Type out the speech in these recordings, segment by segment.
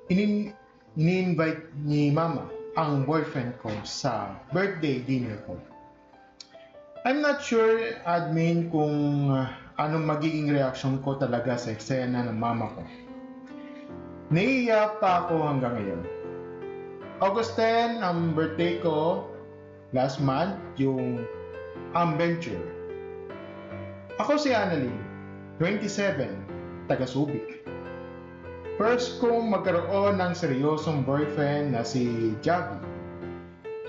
ini ini-invite ni Mama ang boyfriend ko sa birthday dinner ko. I'm not sure, admin, kung anong magiging reaction ko talaga sa eksena ng mama ko. Naiiyak pa ako hanggang ngayon. August 10 ang birthday ko, last month, yung Amventure. Ako si Annalyn, 27, taga Subic. First kong magkaroon ng seryosong boyfriend na si Javi,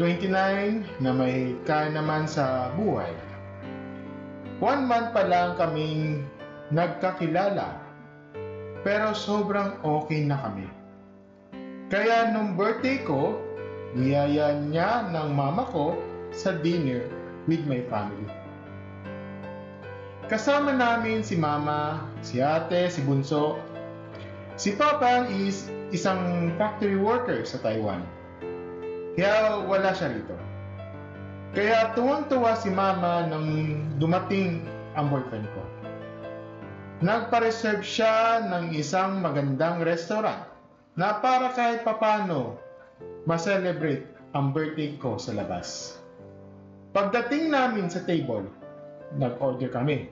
29, na may kaya naman sa buhay. 1 month pa lang kaming nagkakilala, pero sobrang okay na kami. Kaya nung birthday ko, niyaya niya ng mama ko sa dinner with my family. Kasama namin si mama, si ate, si bunso. Si papa is isang factory worker sa Taiwan. Kaya wala siya rito. Kaya tuwang-tuwa si mama nang dumating ang boyfriend ko. Nagpa-reserve siya ng isang magandang restaurant na para kahit papano ma-celebrate ang birthday ko sa labas. Pagdating namin sa table, nag-order kami.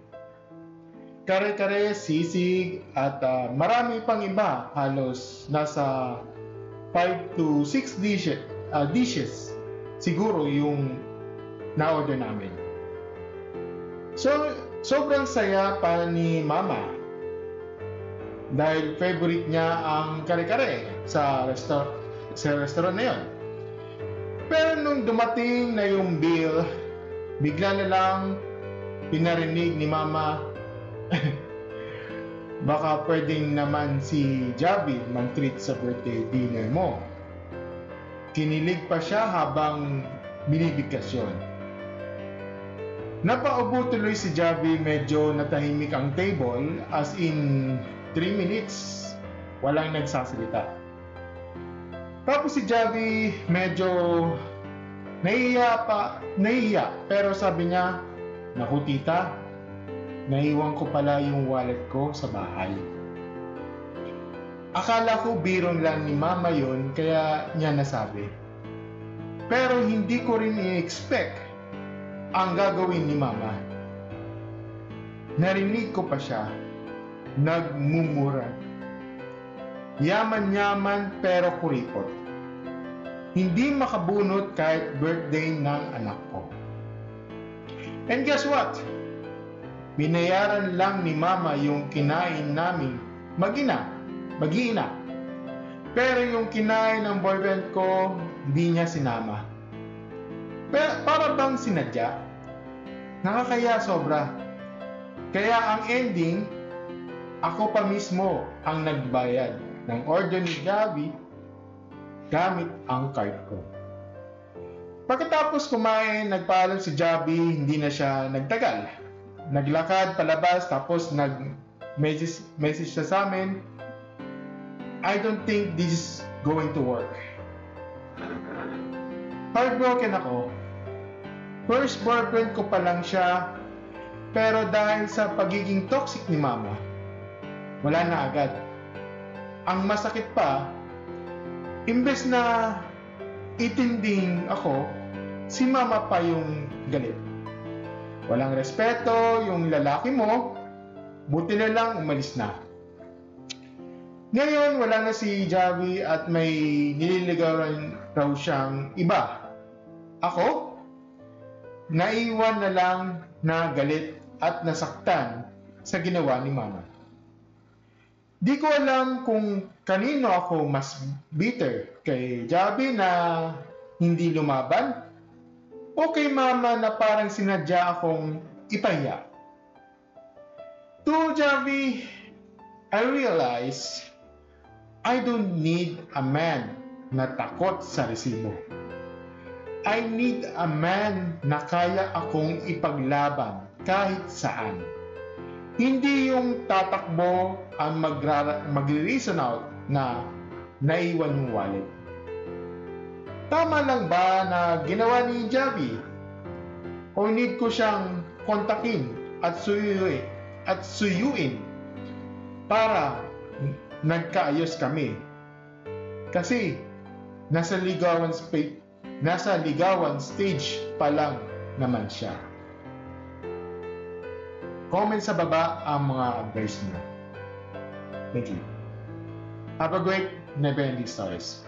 Kare-kare, sisig at marami pang iba, halos nasa 5 to 6 dishes siguro yung na-order namin. So, sobrang saya pa ni mama dahil favorite niya ang kare-kare sa restaurant na yon. Pero nung dumating na yung bill, bigla na lang pinarinig ni mama, baka pwedeng naman si Javi mag-treat sa birthday dinner mo. Kinilig pa siya habang binibigkas yun. Napaubo tuloy si Javi, medyo natahimik ang table, as in 3 minutes walang nagsasalita. Tapos si Javi medyo nahihiya, pero sabi niya, "Naku tita, naiwan ko pala yung wallet ko sa bahay." Akala ko birong lang ni mama yun, kaya niya nasabi. Pero hindi ko rin i-expect ang gagawin ni mama. Narinig ko pa siya, nagmumura. Yaman-yaman pero kuripot. Hindi makabunot kahit birthday ng anak ko. And guess what? Binayaran lang ni mama yung kinain namin mag-ina. Pero yung kinain ng boyfriend ko, hindi niya sinama. Pero para bang sinadya? Nakakaya sobra. Kaya ang ending, ako pa mismo ang nagbayad ng order ni Javi gamit ang card ko. Pagkatapos kumain, nagpaalam si Javi, hindi na siya nagtagal. Naglakad palabas, tapos nag-message siya sa amin, "I don't think this is going to work." Heartbroken ako. First boyfriend ko pa lang siya, pero dahil sa pagiging toxic ni mama, wala na agad. Ang masakit pa, imbes na itinding ako, si mama pa yung galit. Walang respeto yung lalaki mo, buti na lang umalis na. Ngayon, wala na si Javi at may nililigawan raw siyang iba. Ako, naiwan na lang na galit at nasaktan sa ginawa ni mama. Di ko alam kung kanino ako mas bitter, kay Javi na hindi lumaban o kay mama na parang sinadya akong ipahiya. To Javi, I realize I don't need a man na takot sa resibo. I need a man na kaya akong ipaglaban kahit saan. Hindi yung tatakbo ang mag-reason out na naiwan yung wallet. Tama lang ba na ginawa ni Javi? O need ko siyang kontakin at suyuin para nagkaayos kami? Kasi nasa ligawan stage pa lang naman siya. Comment sa baba ang mga advice niyo. Thank you. Have a great never-ending stories.